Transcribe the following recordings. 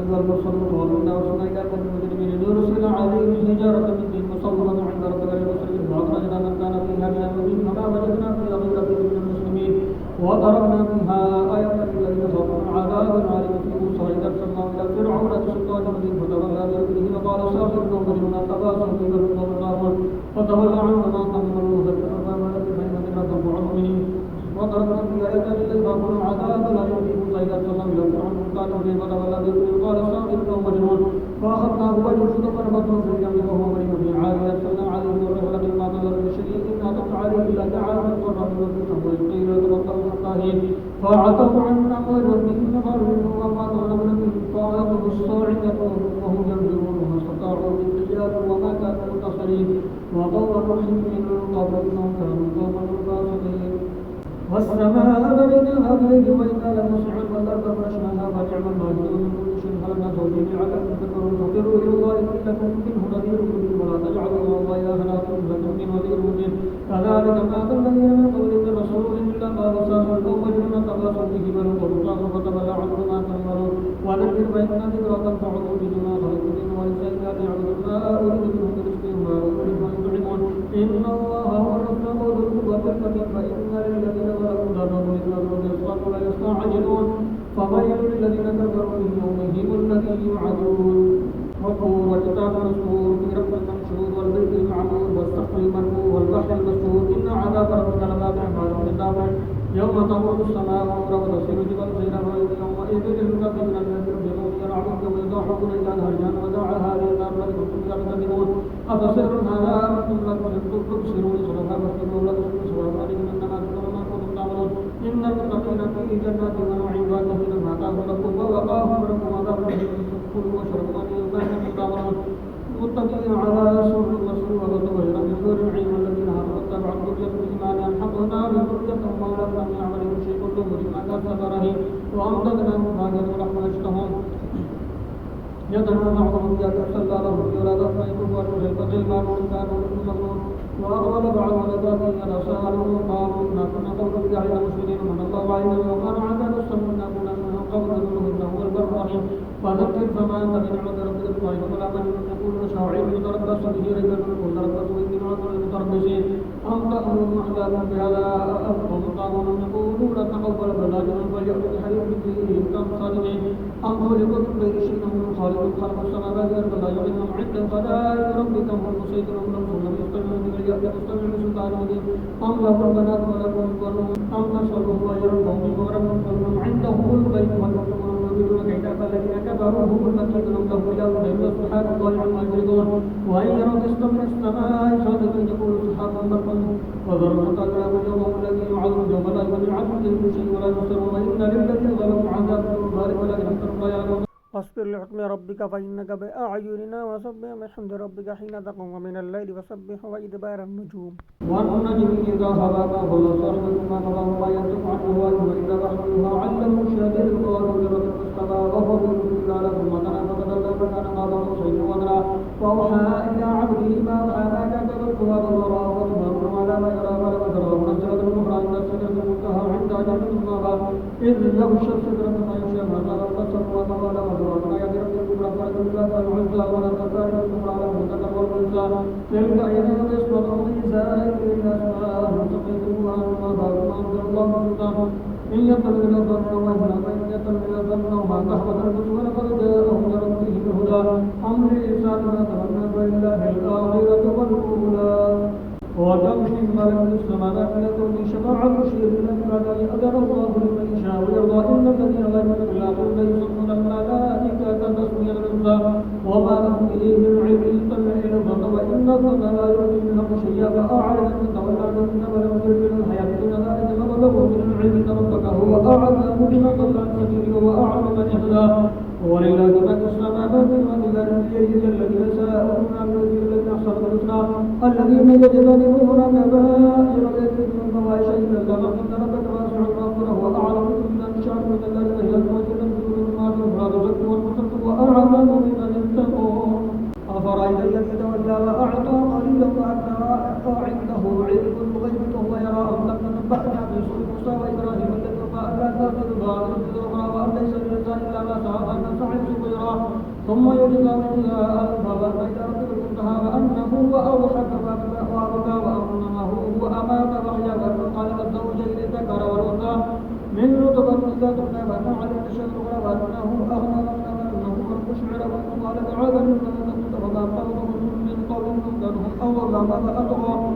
أيها المرسلون ومنا أرسلنا إلى قوم مجرمين لنرسل عليهم حجارة من طين مسومة عند ربك للمسرفين فأخرجنا من كان فيها من المؤمنين فما وجدنا فيها غير بيت من المسلمين وتركنا منها آية للذين خافوا عذاب عالم في موسى إذ أرسلناه إلى فرعون بسلطان مبين فتولى بركنه وقال ساحر أو مجنون أتباصر به القوم الكافرون فتولى عنه ما قدم المذكر فما لك فإن ذكرى تنفع المؤمنين وتركنا في آية للذين خافوا عذاب لا يؤتيه موسى إذ أرسلناه إلى فرعون كانوا به فتولى بركنه وقال ساحر أو مجنون فأخذناه وجنوده فنبذناه في اليم وهو مريض في عالي أرسلنا عليه الرسل مما ضل من شيء إن أعطت عليه إلا جعلنا القرآن وكتبه ويقيل يتبطل حتى فعتوا عن أمر ربهم فقالوا وما ظلمنا بهم فأخذوا الصاعقة وهم ينظرون وما استطاعوا من قيام وما كانوا منتصرين وقوم نوح من قبل إنهم كانوا قوما فاسقين والسماء بنيناها بأيد وإنا لموسعون والأرض فرشناها فنعم الماهدون من كل شيء خلقنا زوجين لعلكم تذكرون ففروا إلى الله إن لكم منه نذير مبين ولا تجعلوا مع الله إلها آخر لكم من نذير مبين كذلك ما أتى الذين من قبلهم من رسول إلا قالوا ساحر أو مجنون تواصوا به بل هو بهتان فتولى عنه ما تنظرون وذكر فإن ذكرى تنفع المؤمنين ما خلقت الجن والإنس إلا ليعبدون ما أريد منهم من رزق وما أريد أن يطعمون إن الله هو الرزاق ذو القوة المتين فإن للذين ظلموا ذنوب مثل ذنوب يصلون لا يستعجلون فويل للذين كفروا من يومهم الذي يوعدون وطور وكتاب مسطور في رق منشور والبيت المعمور والسقف المرفوع والبحر المسجور إن عذاب ربك لواقع ما له من دافع يوم تمور السماء مورا وتسير الجبال سيرا يومئذ للمتقين الذين يرجعون يرعون يوم يضاحكون إلى نهر جهنم ودعاها لله لكم فيها تكذبون أفسر هذا أنتم لا تبصرون صدقا فاستقيموا لا تسلموا سواء عليكم إنما تكفرون ما كنتم تعملون إن المتقين في جنات ونعيم فاكهين ما آتاهم ربهم ووقاهم ربهم عذاب الجحيم كلوا واشربوا ما كنتم تعملون متكئين على سرر مسرور وغير من حور العين والذين هادوا اتبعوا ذريتهم بإيمان ألحقنا بذريتهم ولا لم يعملهم شيء كل امرئ على قدره وأمددناهم فاكهة ولحم يشتهون يدعو بعضهم إذا تسلى لهم ولا ضحى يكفر فالبغي المعروف كانوا لكم مغنون وأقبل بعضهم على بعض إذا سألوا قالوا إنا كنا قولا بجاهل مسلمين من الله علينا وقال عذاب السماء إنا كنا منه قبل ذنوب إنه هو البر الرحيم فذكر فما أنت بنعمة ربك بضعيف ولا من يقول شاعر يتربص به ريب الملك تربص به نعمة المتربصين أم تأمرهم أحلامهم بهذا أم هم قاموا يقولون تقبل بلاجنا فليأتوا بحديث مثله إن كانوا صادقين أم خلقوا من غير شيء هم خالق خلق السماوات والأرض لا يعلمهم عند خزائن ربك هم المسيطرون لهم ثم يستمعون بغير يستمع بسلطان مبين أم لهم بنات ولكم بنون أم نسألهم غير القوم وربهم فلهم عندهم الغيب واليكتمون يريدون كيدا فالذين كفروا هم المكيدون لهم إله غير سبحان الله عما يشركون وإن يروا كسفا من السماء صادقا يقول سحاب برقا وذروا قال اليوم الذي يوعدون يوم لا يغني عنهم من شيء ولا ينصرون وإن للذين ظلموا عذاب بارك ولكن أكثرهم لا يعلمون واصبر لحكم ربك فإنك بأعيننا وسبح بحمد ربك حين تقوم ومن الليل وسبح وإدبار النجوم والنجم إذا هوى ما ضل صاحبكم ما غوى وما ينطق عن هواه وإذا بحرها علمه شديد القوى بربك فاستوى وهو بالله له مدنا فتدلى فكان قاب قوسين وأدنى وأوحى إلى عبده ما أوحى ما كتب الفؤاد وراء وتمر على ما يرى ولم ترى منزلة الأخرى عند السدرة المنتهى عند جنة المأوى إذ يغشى السدرة ما يشاء ما زال البصر وما قال وما يدرك الكبرى فإن الله العزى ولا تكاد الكبرى له ذكر والأنثى تلك أيام يسبق الإنسان إلى أسماء تقيتموها وما بارك ما أنزل الله سلطانه إن يتبع الظن وإن من يتبع الظن وما تحبط الأنفس ولقد جاءهم من ربهم الهدى أم للإنسان ما تمنى فلله الآخرة والأولى وكم من ملك في السماوات لا تغني شفاعة شيء إلا بمعنى أذن الله لمن يشاء ويرضى إن الذين لا يؤمنون بالآخرة لا يصدقون الملائكة تسمية الأنثى وما لهم به من علم يتبع إلى الظن وإن الظن لا يؤتي منه شيئا فأعرض من تولى عنهن ولم يرد من الحياة دون ذلك مبلغه من العلم إن ربك هو أعلم بمن ضل عن سبيله وأعلم من اهتدى ولله ما في السماوات وما في الأرض الذين ساءوا من الذين أحسنوا الحسنى الذين يجتنبون كبائر الإثم والفواحش إلا اللمم إن ربك واسع المغفرة وأعلم بمن شاء من الذين هي الموجة تنزل ما فيها تزكوا والمتقوا وأعلم بمن اتقوا أفرأيت الذي تولى وأعطى قليلا وأكثر عنده علم الغيب فهو يرى أم لم ننبأنا في صحف موسى وإبراهيم الذي وفى ألا تأخذ ظالم بذرها وأن ليس للإنسان إلا ما سعى أن سعى سويرا ثم يجزى الجزاء الفضل إلى ربك المنتهى وأنه وأوحك وأبكى وأنه هو أمات وأحيا خلق الزوجين الذكر والأنثى من نطفة إذا تمنى وأنه عليه الشمس وأنه أغنى وأنه خلق الشعر وأنه قال تعالى فما قولهم من قول منكرهم أو غضب أطغى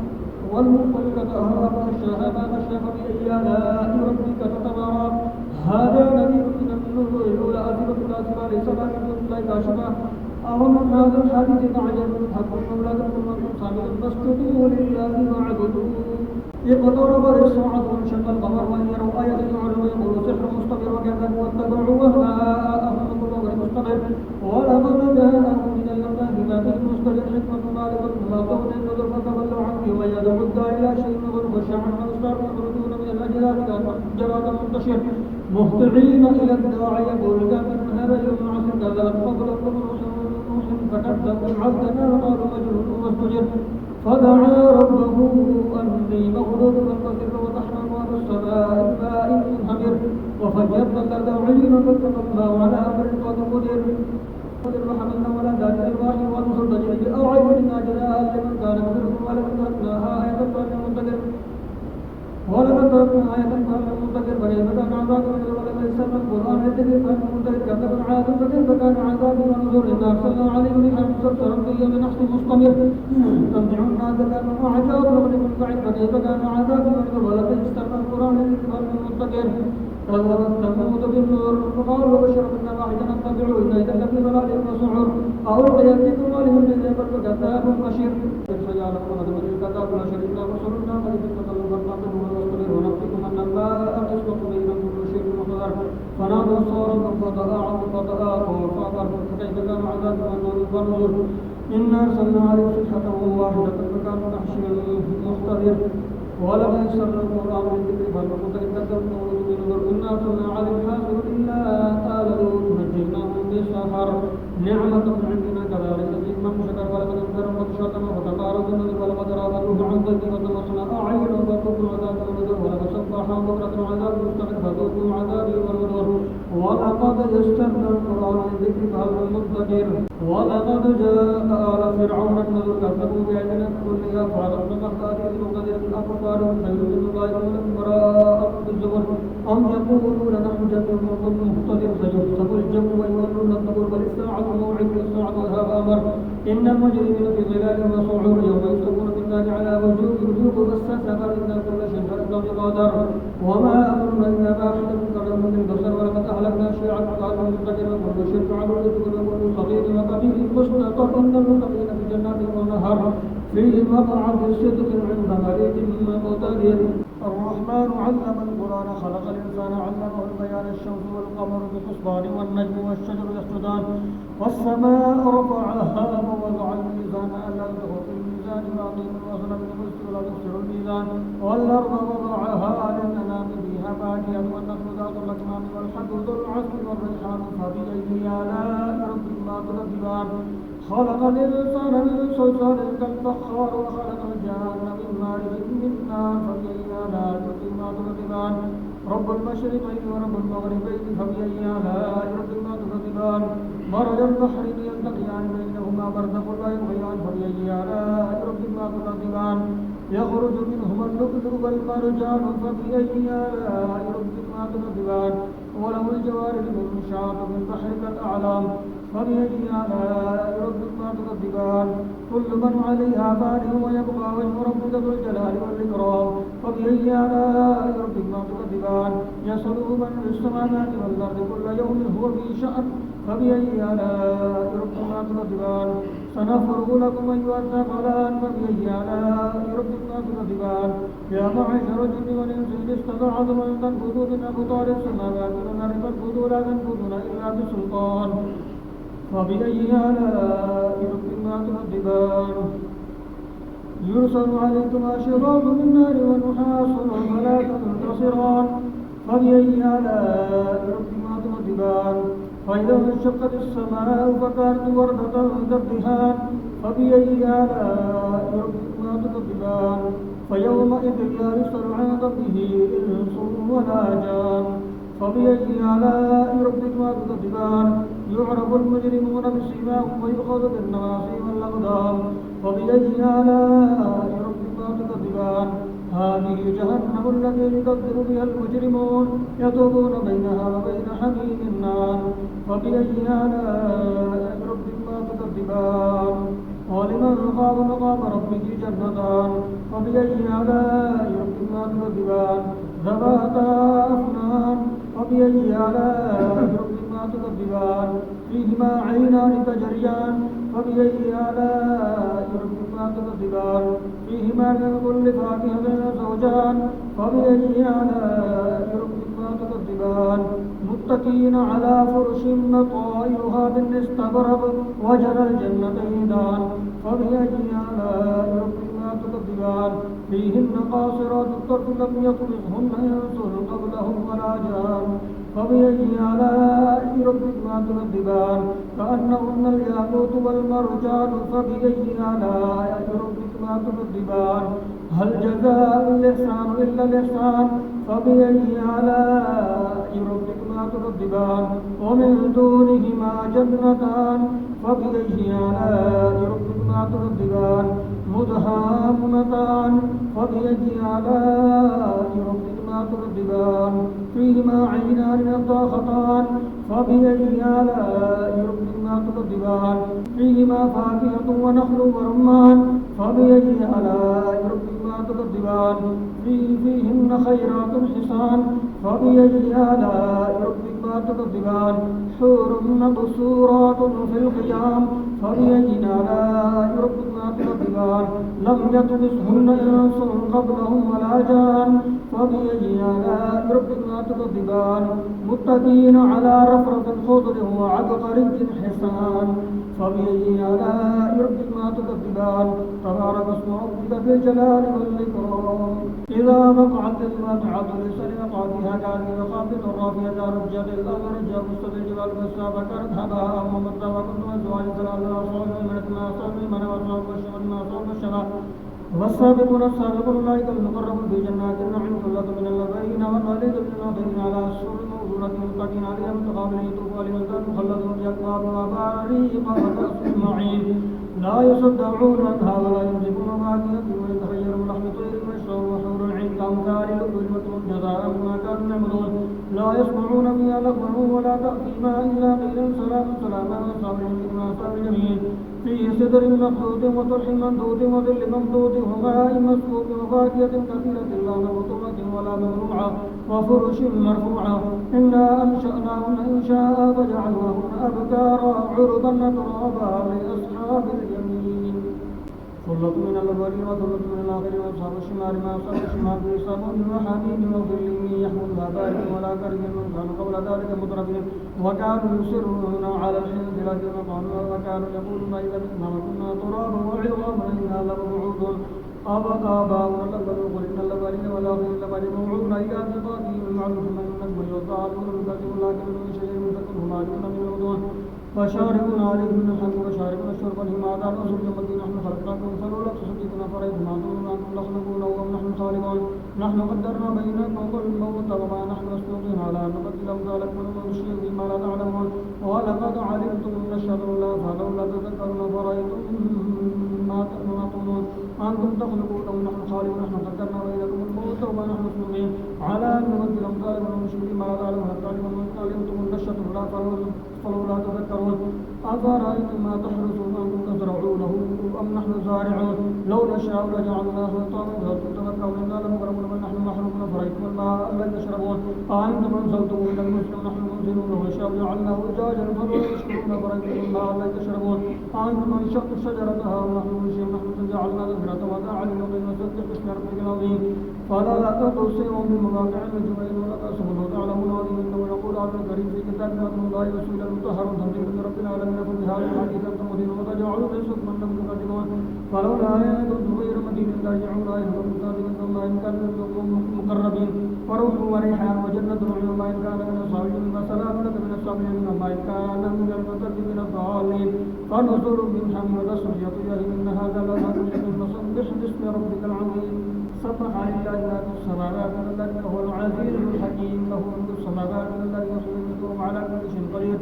والمنطلقة أهوى فغشاها ما غشى فبأي آلاء ربك تتمارى هذا نذير من النذر الأولى أزفة كاذبة ليس لها من دون الله كاشفة أومن هذا الحديث تعجب حق المولى كل من صامت فاسجدوا لله واعبدوا اقترب الساعة وانشق القمر وإن يروا آية يعرض ويقولوا سحر مستمر وكذبوا واتبعوا أهواءهم كل أمر مستقر ولقد جاءهم من الله بما فيه مستقر حكمة بالغة لا تغني النذر فتولوا عنه ومن يدعو الداعي إلى شيء نذر خشعا أبصار يخرجون من الأجداث كجراد منتشر مهطعين إلى الداعي يقول كافر هذا يوم عسر كذبت قبلكم رسل نوح فكذبوا عبدنا وقالوا مجنون وازدجر فدعا ربه أني مغلوب فانتصر وتحمل على السماء بماء منهمر وفجرنا الأرض عيونا فالتقى الماء على أمر قد قدر وحملنا ولا ذات الألواح والرسل تجري بأعيننا جزاء لمن كان منهم ولقد تركناها آية فلينتظر ولقد تركنا آية فلينتظر فكيف كان عذابي ولقد يسرنا القرآن يتبع فلينتظر كذب عاد فكيف كان عذابي ونذر إنا أرسلنا عليهم ريحا صرصرا في يوم نحس مستمر تنزع الناس كانوا أعجاب نخرج من بعد فكيف كان عذابي ونذر ولقد يسرنا القرآن يتبع فلينتظر كذبت ثمود بالنذر فقالوا بشرا منا واحدا نتبعه إنا إذا لفي ضلال وسعر ألقي في ظلالهم بذنب فكذاب بشير فجعلهم غدوة الكذاب لا شريك له رسلنا قد تتكلم فاعتبروا واصطبروا ونبئكم أن الماء تسقط بين كل شيء محضر فنادوا صارا فتآقوا فعقر فكيف كان عذابي ونذر إنا أرسلنا عليهم صيحة واحدة فكانوا كحشر محتضر ولقد يسرنا القرآن للذكر فالمقتل كذبوا بنذر إنا أرسلنا عليهم حافظا إلا آل لوط نجيناهم بسحر نعمة من عندنا كذلك نجزي من شكر ولقد انكروا بطشتنا فتقارب النذر ولقد راودوه عن ضيف وتمصنا أعينهم فذوقوا العذاب والنذر ولقد صبحهم بكرة عذاب مستقر فذوقوا عذابي والنذر ولقد يسرنا القرآن للذكر فهل من مدكر ولقد جاء آل فرعون النذر كذبوا بآياتنا كلها فأخذنا هذه المقتدر الأكفار فيرسل ظاهرون براء بالزبر أم يقولون نحن جميع مقتدر فيحسب الجمع ويولون الدبر بل الساعة موعد الساعة لها أمر إن المجرمين في ظلال وسعور يوم يسقون في النار على وجوه والسفر إن كل شيء خلقناه بقدر وما أمرنا إلا واحدة كلمة البصر ولقد أهلكنا شيعا قالوا مستقر وكل شرك عبد وكل صغير وكبير مستقر إن المتقين في جنات ونهر فيه مقعد صدق عند مليك مقتدر الرحمن علم القرآن خلق الإنسان علمه البيان الشمس والقمر بحسبان والنجم والشجر يسجدان والسماء رفعها ووضع الميزان ألا تطغوا في الميزان وأقيموا الوزن بالقسط ولا تخسروا الميزان والأرض وضعها للأنام فيها فاكهة والنخل ذات الأكمام والحب ذو العصف والريحان فبأي آلاء ربكما تكذبان خلق الإنسان من صلصال كالفخار وخلق الجان من مارج من نار فبأي آلاء ربكما تكذبان رب المشرقين ورب المغربين فبأي آلاء ربكما تكذبان مرج البحرين يلتقيان بينهما برزخ لا يبغيان فبأي آلاء ربكما تكذبان يخرج منهما اللؤلؤ والمرجان فبأي آلاء ربكما تكذبان وله الجوار المنشآت في البحر كالأعلام فبأي آلاء ربكما تكذبان كل من عليها فان ويبقى وجه ربك ذو الجلال والإكرام فبأي آلاء ربكما تكذبان يسأله من في السماوات والأرض كل يوم هو في شأن فبأي آلاء ربكما تكذبان سنفرغ لكم أيها الثقلان فبأي آلاء ربكما تكذبان يا معشر الجن والإنس إن استطعتم أن تنفذوا من أقطار السماوات والأرض فانفذوا لا تنفذون إلا بسلطان فبأي آلاء ربكما تكذبان يرسل عليكم شراب من نار ونحاس فلا تنتصران فبأي آلاء ربكما تكذبان فإذا انشقت السماء فكانت وردة كالدهان فبأي آلاء ربكما تكذبان فيومئذ لا يسأل عن ربه إنس ولا جان فبأي آلاء ربكما تكذبان يعرف المجرمون بسيماهم ويؤخذ بالنواصي والأقدام فبأي آلاء ربكما تكذبان هذه جهنم التي يكذب بها المجرمون يطوفون بينها وبين حميم النار فبأي آلاء ربكما تكذبان ولمن خاف مقام ربه جنتان فبأي آلاء ربكما تكذبان ذواتا أفنان فبأي آلاء ربكما تكذبان فيهما عينان تجريان فبأي آلاء ربكما تكذبان فيهما من كل فاكهة زوجان فبأي آلاء ربكما تكذبان متكئين على فرش مطائرها بالنستبرق وجنى الجنتين دان فبأي آلاء ربكما تكذبان فيهن قاصرات الطرف لم يطمثهن إنس قبلهم ولا جان فبأي آلاء ربكما تكذبان كأنهن الياقوت والمرجان فبأي آلاء ربكما تكذبان هل جزاء الإحسان إلا الإحسان فبأي آلاء ربكما تكذبان ومن دونهما جنتان فبأي آلاء ربكما تكذبان مدهامتان فبأي آلاء ربكما تكذبان فيهما عينان نضاختان فبأي آلاء ربكما تكذبان فيهما فاكهة ونخل ورمان فبأي آلاء ربكما تكذبان فيهن خيرات حسان فبأي آلاء ربكما تكذبان حور مقصورات في الخيام فبأي آلاء ربكما تكذبان لم يطمثهن إنس قبلهم ولا جان فبأي آلاء ربكما تكذبان متكئين على رفرف خضر وعبقري حسان فبأي آلاء ربكما تكذبان تبارك اسم ربك ذي الجلال والإكرام إذا وقعت الواقعة ليس لوقعتها كاذبة خافضة رافعة رجت الأرض رجا مستوى الجبال فسا فكانت هباء منبثا وكنتم أزواج ثلاثة أصحاب الملك ما أصحاب المنى وأصحاب الشمال ما أصحاب الشمال والسابقون السابقون أولئك المقربون في جنات النعيم ثلة من الأولين وقليل من الآخرين على السرر موضونة متكئين عليها متقابلين يطوف عليهم ولدان مخلدون بأكواب وأباريق وكأس من معين لا يصدعون عنها ولا يمسكون فاكهة ويتخير من لحم طير ويشرب وحور العين كأمثال اللؤلؤ المكنون جزاء بما كانوا يعملون لا يسمعون فيها لغوا ولا تأثيما إلا قيلا سلاما سلاما وأصحاب اليمين وأصحاب اليمين فيه سدر مخضود وطرح ممدود وظل ممدود وماء مسكوب وفاكهة كثيرة لا مقطوعة ولا ممنوعة وفرش مرفوعة إنا أنشأناهن إنشاء فجعلناهن أبكارا عربا ترابا لأصحاب اليمين ثلة من الأولين وثلة من الآخرين وأصحاب الشمال ما أصحاب الشمال في صبر وحميم وظل يحملها بارد ولا كريم من كانوا قبل ذلك مترفين وكانوا يصرون على الحنثلة وكانوا يقولون إذا متنا وكنا ترابا وعظاما إنا لمبعوثون آباؤنا الأولون قل إن الأولين والآخرين لمجموعون موعودون إلى ميقات يوم معلوم ثم ينبه والضالون المكذبون لكن من شيء من فكره مالون من الغدون وشاربون عليه من الحمد وشاربون الشرب لهم عذاب أسر يوم نحن خلقناكم فلولا تصدقون فرأيتم أنتم أنتم تخلقون وهم نحن خالقون نحن قدرنا بينكم الموت وما نحن مسبوقين على أن نبدل أمثالكم ونشيء بما لا تعلمون ولقد علمتم نشهد الله فلولا تذكرون فرأيتم ما تأمرون أنتم تخلقونه نحن خالقون نحن قدرنا بينكم الموت وما نحن مسبوقين على أن نبدل أمثالكم ونشيء بما لا تعلمون علمتم نشهد الله فلولا تذكرون أفرأيتم ما تحرثون أنتم تزرعونه أم نحن زارعون لو نشاء لجعلناه حطاما فأنتم تذكرون إنا لمغرمون بل نحن محرومون أفرأيتم الماء الذي تشربون أأنتم أنزلتموه من المزن أم نحن المنزلون لو نشاء لجعلناه أجاجا فلولا تشكرون أفرأيتم الماء الذي تشربون أأنتم أنشأتم شجرتها أم نحن المنشئون نحن جعلنا ذكرة ومتاعا للمقيم وسبح باسم ربك العظيم فلا تقصر بمواقع النجوم ولا تحسبون وتعلمون عظيم إنه يقول عبد الكريم في كتاب رسول الله رسول المطهر تنزيل من رب العالمين قل بهذا الحديث أنتم مدين وتجعلون رزقكم أنكم تكذبون فلولا كنتم غير مدين ترجعون إلى كتابكم ثم إن كان منكم مقربين وروح وريحان وجنة نعيم وما إن كان من أصحاب اليمين وسلام لك من أصحاب اليمين وما إن كان من المكذبين الضالين فنزل من حميم وتصفية إن هذا لما تجد فسبح باسم ربك العظيم سبح لله ما في السماوات والأرض وهو العزيز الحكيم له ملك السماوات والأرض يحيي ويميت على كل شيء قدير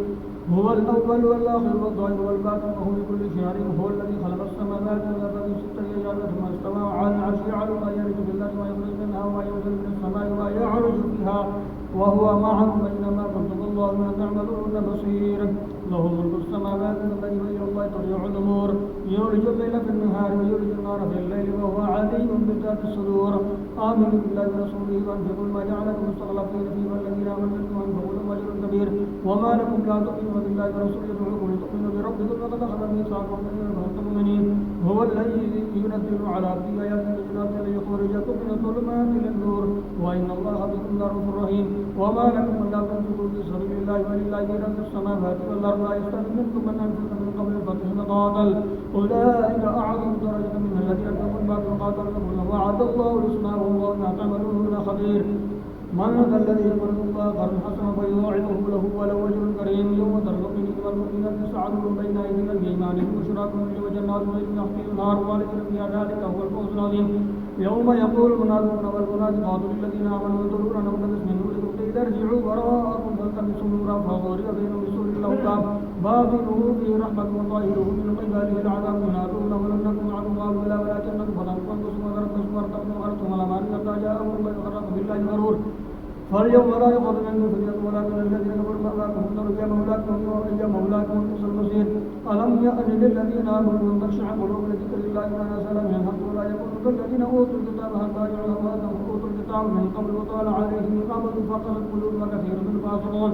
هو الأول والآخر والظاهر والباطن وهو بكل شيء عليم هو الذي خلق السماوات والأرض في 6 أيام ثم استوى على العرش يعلم ما يلج في الأرض ويخرج منها وما ينزل من السماء وما يعرج فيها وهو معكم أينما كنتم والله ما تعملون بصير له ملك السماوات والأرض وإلى الله ترجع الأمور يولج الليل في النهار ويولج النهار في الليل وهو عليم بذات الصدور آمنوا بالله ورسوله وأنفقوا ما جعلكم مستخلفين فيه والذين آمنوا منكم وأنفقوا لهم أجر كبير وما لكم لا تؤمنون بالله ورسوله يدعوكم لتؤمنوا بربكم وقد أخذ ميثاقكم إن كنتم مؤمنين هو الذي ينزل على عبده آيات بينات ليخرجكم من الظلمات إلى النور وإن الله بكم لرؤوف رحيم وما لكم ألا تنفقوا في سبيل الله ولله ميراث السماوات والأرض لا يستوي منكم من أنفق من قبل الفتح وقاتل أولئك أعظم درجة من الذين كفروا بعد وقاتلوا وعد الله الحسنى والله ما تعملون خبير من ذا الذي يقرض الله قرضا حسنا فيضاعفه له وله أجر كريم يوم ترى المؤمنين والمؤمنات يسعدون بين أيديهم بأيمانهم وشراكهم وجنات من تحتها الأنهار خالدين فيها ذلك هو الفوز العظيم يوم يقول المنافقون والمنافقات للذين آمنوا انظرونا نقتبس من نوركم قيل ارجعوا وراءكم فالتمسوا نورا فضرب بينهم بسور له باب باطنه فيه رحمة وظاهره من قبله العذاب ينادونه ولم نكن معكم قالوا بلى ولكنكم فتنتم أنفسكم وتربصتم وارتبتم وأردتم الأمان حتى جاء أمر الله وغركم بالله الغرور فاليوم لا يؤخذ منكم فدية ولكن الذين كفروا مأواكم النار هي مولاكم وهي مولاكم وبئس المصير ألم يأن للذين آمنوا أن تخشع قلوبهم لذكر الله ما نزل من الحق ولا يكونوا كالذين أوتوا الكتاب حتى جعلوا هواءهم أوتوا الكتاب من قبل وطال عليهم الأمد فقست قلوبهم كثير من الفاسقون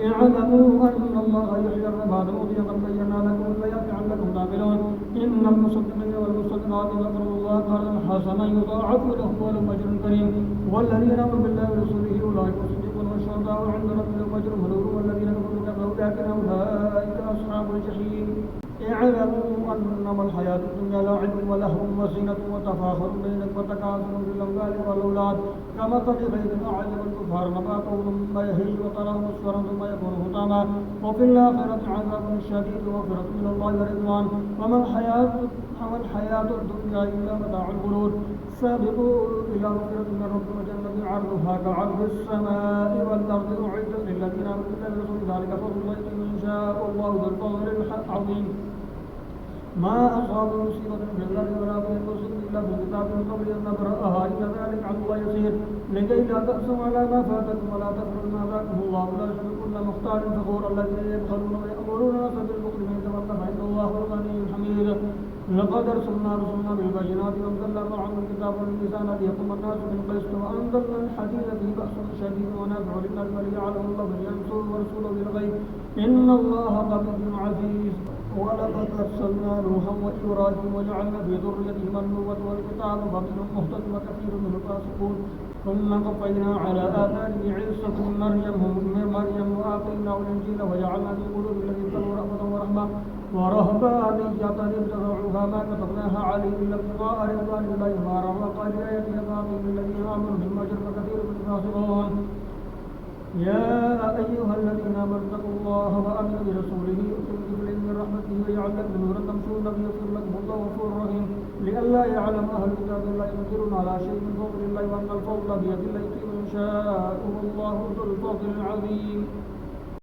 اعلموا أن الله يحيي الأرض بعد موتها قد بينا لكم الآيات لعلكم تعقلون إن المصدقين والمصدقات يقرضوا الله قرضا حسنا يضاعف لهم ولهم أجر كريم والذين آمنوا بالله ورسوله أولئك الصديقون والشهداء عند ربهم أجر ونور والذين كفروا كفروا لكن أولئك أصحاب الجحيم اعلموا أنما الحياة الدنيا لعب ولهو وزينة وتفاخر بينكم وتكاثر في الأموال والأولاد كمثل غيث أعجب الكفار نباته ثم يهيج وتراه مصفرا ثم يكون حطاما وفي الآخرة عذاب شديد ومغفرة من الله ورضوان وما الحياة الدنيا إلا متاع الغرور سابقوا إلى مغفرة من ربكم وجنة عرضها كعرض السماء والأرض أعدت للذين آمنوا بالله ورسوله ذلك فضل الله يؤتيه من شاء والله ذو الفضل العظيم ما أصاب مصيبة في الأرض ولا في أنفسكم إلا في كتاب من قبل أن نبرأها إن ذلك على الله يسير لكي لا تأسوا على ما فاتكم ولا تفرحوا ما آتاكم الله ولا يحب كل مختال فخور الذين يبخلون ويأمرون الناس بالبخل من يتولى فإن الله هو الغني الحميد لقد أرسلنا رسلنا بالبينات وأنزلنا معهم الكتاب والميزان ليقوم الناس بالقسط وأنزلنا الحديد فيه بأس شديد ونافع للناس وليعلم الله من ينصر ورسوله بالغيب إن الله قوي عزيز ولقد أرسلنا نوحا وإبراهيم وجعلنا في ذريتهما النبوة والكتاب فمنهم مهتد وكثير منهم فاسقون ثم قفينا على آثاره عيسى بن مريم وآتيناه الإنجيل وجعلنا في قلوب الذين اتقوا رأفة ورحمة ورهبانية ابتغوها ما كتبناها عليهم إلا ابتغاء رضوان الله ما رأوا قال آياتنا فاطمة الذين آمنوا بهم أجر كثير من الفاسقون يا أيها الذين آمنوا اتقوا الله وآمنوا برسوله يؤتكم كفلين من رحمته ويجعل لكم نورا تمشون به يغفر لكم الله غفور رحيم لئلا يعلم أهل الكتاب لا ينكرون على شيء من فضل الله وأن الفضل بيد الله يؤتيه من يشاء والله ذو الفضل العظيم